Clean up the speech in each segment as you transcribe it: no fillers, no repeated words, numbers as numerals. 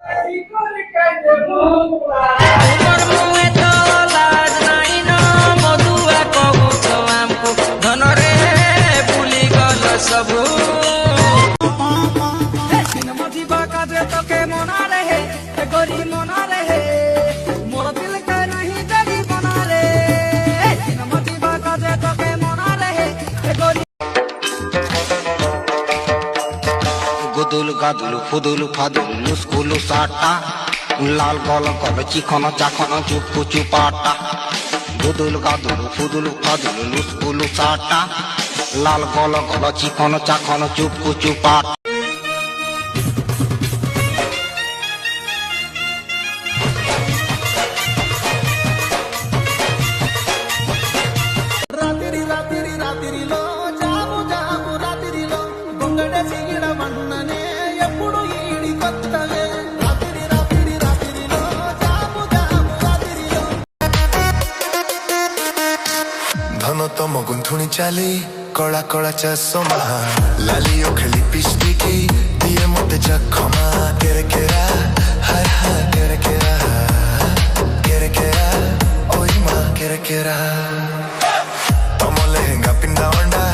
तुमर मुहे तो लाज नाही न मधुआ कबूत हमको धन रे भूली गल सबू मधी बाका दे तो के मना रहे गोरी मना रहे मोर दिल के नहीं जड़ी बना रे मधी बाका दे तो के मना रहे गोरी गुदुल गादुल फुदुल फादुल लुस्कुलु साटा लाल गल गल चिखन चाखन चुपु चुपाटा गुदुल गादुल फुदुल फादुल लुस्कुलु साटा लाल गल गल चिखन चाखन चुपु चुपाटा धन तम गुंथुणी चाली कला कला चषमा लाली ओखली पिस्टिकी दिए मते जखमा केरे केरा हाय हाय केरे केरा ओई मा केरे केरा तम लेहेंगा पिंदा अंडा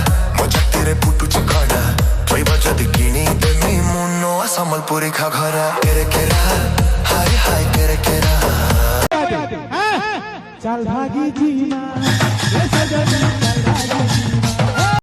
मजा तेरे पुटुची खड़ा ट्रेबा जदि किणी देमी मुन्नो संबलपुरी घाघरा केरे केरा हाय हाय केरे केरा चल भागी जीना ये सजनी चल भागी जीना